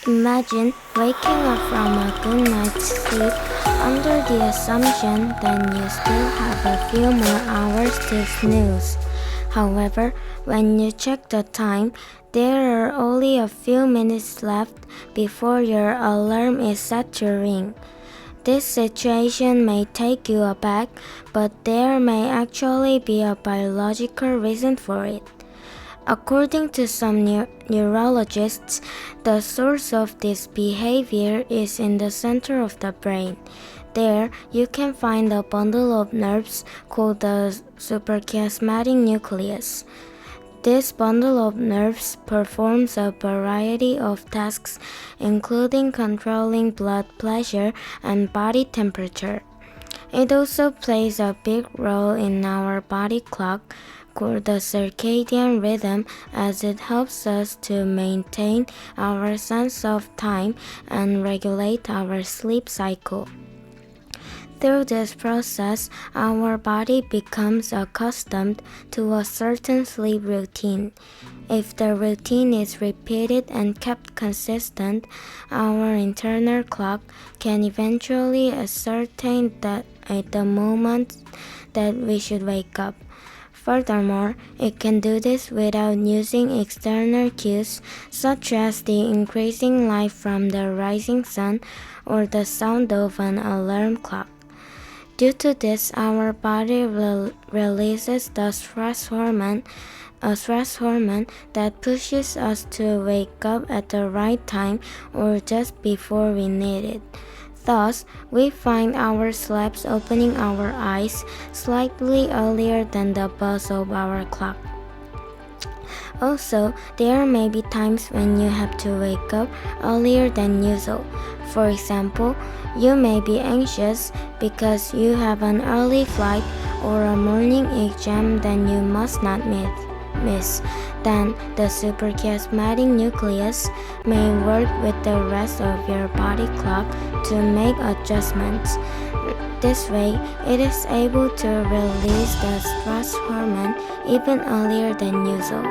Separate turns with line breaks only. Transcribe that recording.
Imagine waking up from a good night's sleep under the assumption that you still have a few more hours to snooze. However, when you check the time, there are only a few minutes left before your alarm is set to ring. This situation may take you aback, but there may actually be a biological reason for it. According to some neurologists, the source of this behavior is in the center of the brain. There, you can find a bundle of nerves called the suprachiasmatic nucleus. This bundle of nerves performs a variety of tasks, including controlling blood pressure and body temperature. It also plays a big role in our body clock, called the circadian rhythm, as it helps us to maintain our sense of time and regulate our sleep cycle. Through this process, our body becomes accustomed to a certain sleep routine. If the routine is repeated and kept consistent, our internal clock can eventually ascertain that at the moment that we should wake up. Furthermore, it can do this without using external cues such as the increasing light from the rising sun or the sound of an alarm clock. Due to this, our body releases the stress hormone, a stress hormone that pushes us to wake up at the right time or just before we need it. Thus, we find our sleeps opening our eyes slightly earlier than the buzz of our clock. Also, there may be times when you have to wake up earlier than usual. For example, you may be anxious because you have an early flight or a morning exam that you must not miss. Then the suprachiasmatic nucleus may work with the rest of your body clock to make adjustments. This way, it is able to release the stress hormone even earlier than usual.